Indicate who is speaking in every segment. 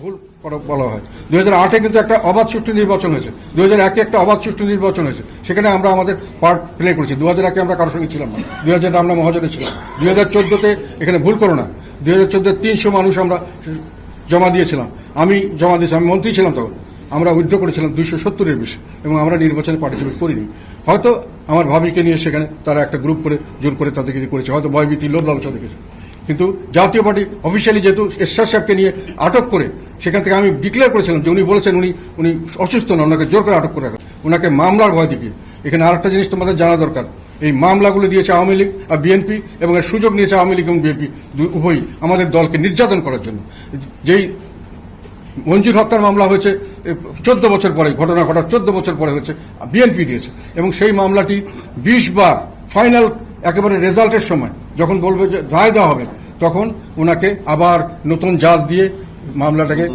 Speaker 1: ভুল বলা হয়। 2008-এ কিন্তু একটা অবাধ সুষ্ঠু নির্বাচন হয়েছে, 2001-এ একটা অবাধ সুষ্ঠু নির্বাচন হয়েছে, সেখানে আমরা আমাদের পার্ট প্লে করেছি। 2001-এ আমরা কারোর সঙ্গে ছিলাম না, 2000-এ আমরা মহাজোটে ছিলাম। 2014-তে এখানে ভুল করো না, 2014-তে 300 মানুষ আমরা জমা দিয়েছিলাম, আমি জমা দিয়েছি, আমি মন্ত্রী ছিলাম তখন। আমরা উইথড্র করেছিলাম 270-এর বেশি, এবং আমরা নির্বাচনে পার্টিসিপেট করিনি। হয়তো আমার ভাবিকে নিয়ে সেখানে তারা একটা গ্রুপ করে জোর করে তাদেরকে করেছে, হয়তো ভয়ভীতি লোভ লালসা দেখেছে। কিন্তু জাতীয় পার্টি অফিসিয়ালি যেহেতু এরশাদ সাহেবকে নিয়ে আটক করে, সেখান থেকে আমি ডিক্লেয়ার করেছিলাম যে উনি বলেছেন উনি অসুস্থ না, ওনাকে জোর করে আটক করে রাখা, ওনাকে মামলার ভয় দেখিয়ে। এখানে আরেকটা জিনিস তোমাদের জানা দরকার, এই মামলাগুলো দিয়েছে আওয়ামী লীগ আর বিএনপি, এবং এর সুযোগ নিয়েছে আওয়ামী লীগ এবং বিএনপি উভয়ই আমাদের দলকে নির্যাতন করার জন্য। যেই মঞ্জুর হত্যার মামলা হয়েছে 14 বছর পরে, ঘটনা ঘটার 14 বছর পরে হয়েছে, বিএনপি দিয়েছে, এবং সেই মামলাটি 20 বার ফাইনাল একেবারে রেজাল্টের সময় যখন বলবে যে রায় দেওয়া হবে, তখন ওনাকে আবার নতুন জাজ দিয়ে মামলাটাকে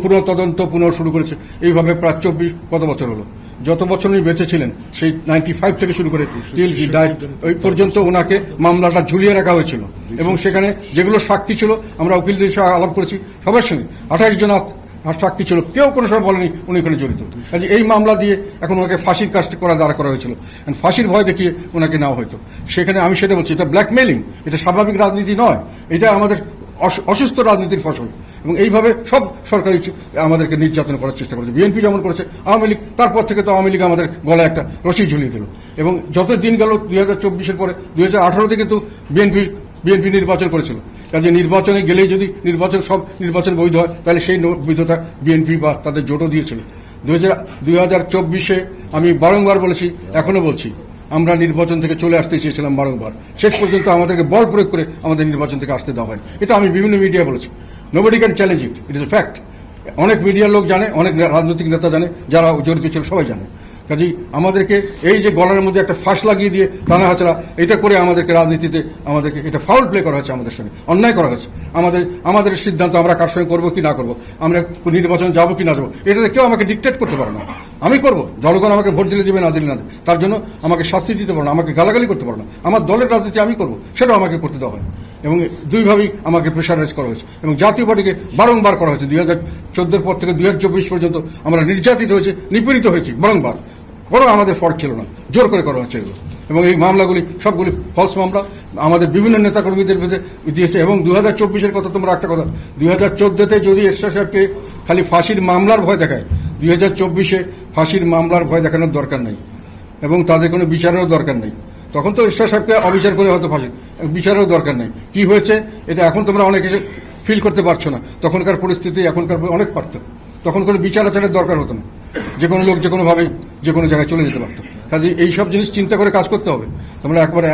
Speaker 1: পুনঃ তদন্ত শুরু করেছে। এইভাবে প্রায় 24 কত বছর হলো, যত বছর উনি বেঁচে ছিলেন, সেই 95 থেকে শুরু করে টিল হি ডাইড ওই পর্যন্ত ওনাকে মামলাটা ঝুলিয়ে রাখা হয়েছিল। এবং সেখানে যেগুলো সাক্ষী ছিল, আমরা উকিলদের সঙ্গে আলাপ করেছি, সবার সঙ্গে 28 জন সাক্ষী ছিল, কেউ কোনো সময় বলেনি উনি ওখানে জড়িত। কাজে এই মামলা দিয়ে এখন ওনাকে ফাঁসির কাজ দাঁড়া করা হয়েছিল, ফাঁসির ভয় দেখিয়ে ওনাকে নেওয়া হয়তো। সেখানে আমি সেটা বলছি, এটা ব্ল্যাকমেইলিং, এটা স্বাভাবিক রাজনীতি নয়, এটা আমাদের অসুস্থ রাজনীতির ফসল। এবং এইভাবে সব সরকারি আমাদেরকে নির্যাতন করার চেষ্টা করেছে, বিএনপি যেমন করেছে, আওয়ামী লীগ তারপর থেকে তো আওয়ামী লীগ আমাদের গলায় একটা রশি ঝুলিয়ে দিল। এবং যত দিন গেল 2024-এর পরে 2018-তে কিন্তু বিএনপি নির্বাচন করেছিল। কাজে নির্বাচনে গেলেই যদি সব নির্বাচন বৈধ হয়, তাহলে সেই বৈধতা বিএনপি বা তাদের জোটও দিয়েছিল। 2024-এ আমি বারংবার বলেছি, এখনো বলছি, আমরা নির্বাচন থেকে চলে আসতে চেয়েছিলাম বারংবার, শেষ পর্যন্ত আমাদেরকে বল প্রয়োগ করে আমাদের নির্বাচন থেকে আসতে দেওয়া হয়। এটা আমি বিভিন্ন মিডিয়া বলেছি, nobody can challenge it, it is a fact. অনেক মিডিয়ার লোক জানে, অনেক রাজনৈতিক নেতা জানে, যারা জড়িত ছিল সবাই জানে। কাজেই আমাদেরকে এই যে গলার মধ্যে একটা ফাঁস লাগিয়ে দিয়ে টানা হাঁচড়া, এটা করে আমাদেরকে রাজনীতিতে আমাদেরকে এটা ফাউল প্লে করা হয়েছে, আমাদের সঙ্গে অন্যায় করা হয়েছে। আমাদের সিদ্ধান্ত আমরা কার সঙ্গে করবো কি না করবো, আমরা নির্বাচন যাবো কি না যাবো, এটাতে কেউ আমাকে ডিকটেট করতে পারে না। আমি করবো, জনগণ আমাকে ভোট দিলে দেবে না দিলে না দেবে, তার জন্য আমাকে শাস্তি দিতে পারো না, আমাকে গালাগালি করতে পারো না। আমার দলের রাজনীতি আমি করবো, সেটাও আমাকে করতে দেওয়া হয়। এবং দুইভাবেই আমাকে প্রেশারাইজ করা হয়েছে, এবং জাতীয় পার্টিকে বারংবার করা হয়েছে। 2014-এর পর থেকে 2024 পর্যন্ত আমরা নির্যাতিত হয়েছে, নিপীড়িত হয়েছি বারংবার। কোনো আমাদের ফল্ট ছিল না, জোর করে করা হচ্ছে এগুলো। এবং এই মামলাগুলি সবগুলি ফলস মামলা, আমাদের বিভিন্ন নেতাকর্মীদের বিরুদ্ধে দিয়েছে। এবং 2024-এর কথা, তোমরা একটা কথা, 2014-তে যদি এরশাদ সাহেবকে খালি ফাঁসির মামলার ভয় দেখায়, 2024-এ ফাঁসির মামলার ভয় দেখানোর দরকার নেই, এবং তাদের কোনো বিচারেরও দরকার নেই। তখন তো এরশাদ সাহেবকে অবিচার করে হয়তো ফাঁসি, বিচারেরও দরকার নেই। কি হয়েছে এটা এখন তোমরা অনেকে ফিল করতে পারছো না, তখনকার পরিস্থিতি এখনকার অনেক পার্থক্য। তখন কোনো বিচার আচারের দরকার হতো না, যে কোনো লোক যে কোনোভাবে যে কোনো জায়গায় চলে যেতে পারতো। কাজে এইসব জিনিস চিন্তা করে কাজ করতে হবে। তোমরা একবারে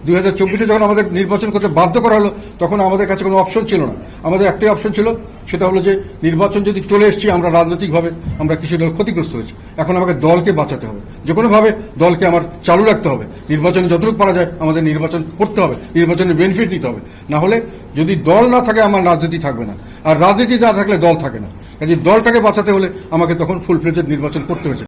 Speaker 1: 2024-এ যখন আমাদের নির্বাচন করতে বাধ্য করা হলো, তখন আমাদের কাছে কোনো অপশন ছিল না। আমাদের একটাই অপশন ছিল, সেটা হলো যে নির্বাচন যদি চলে এসেছি, আমরা রাজনৈতিকভাবে আমরা কিছুটা ক্ষতিগ্রস্ত হয়েছি, এখন আমাকে দলকে বাঁচাতে হবে, যে কোনোভাবে দলকে আমার চালু রাখতে হবে। নির্বাচনে যতটুকু পারা যায় আমাদের নির্বাচন করতে হবে, নির্বাচনের বেনিফিট নিতে হবে। না হলে যদি দল না থাকে, আমার রাজনীতি থাকবে না, আর রাজনীতি না থাকলে দল থাকে না। কাজে দলটাকে বাঁচাতে হলে আমাকে তখন ফুল ফ্লেজেড নির্বাচন করতে হয়েছে।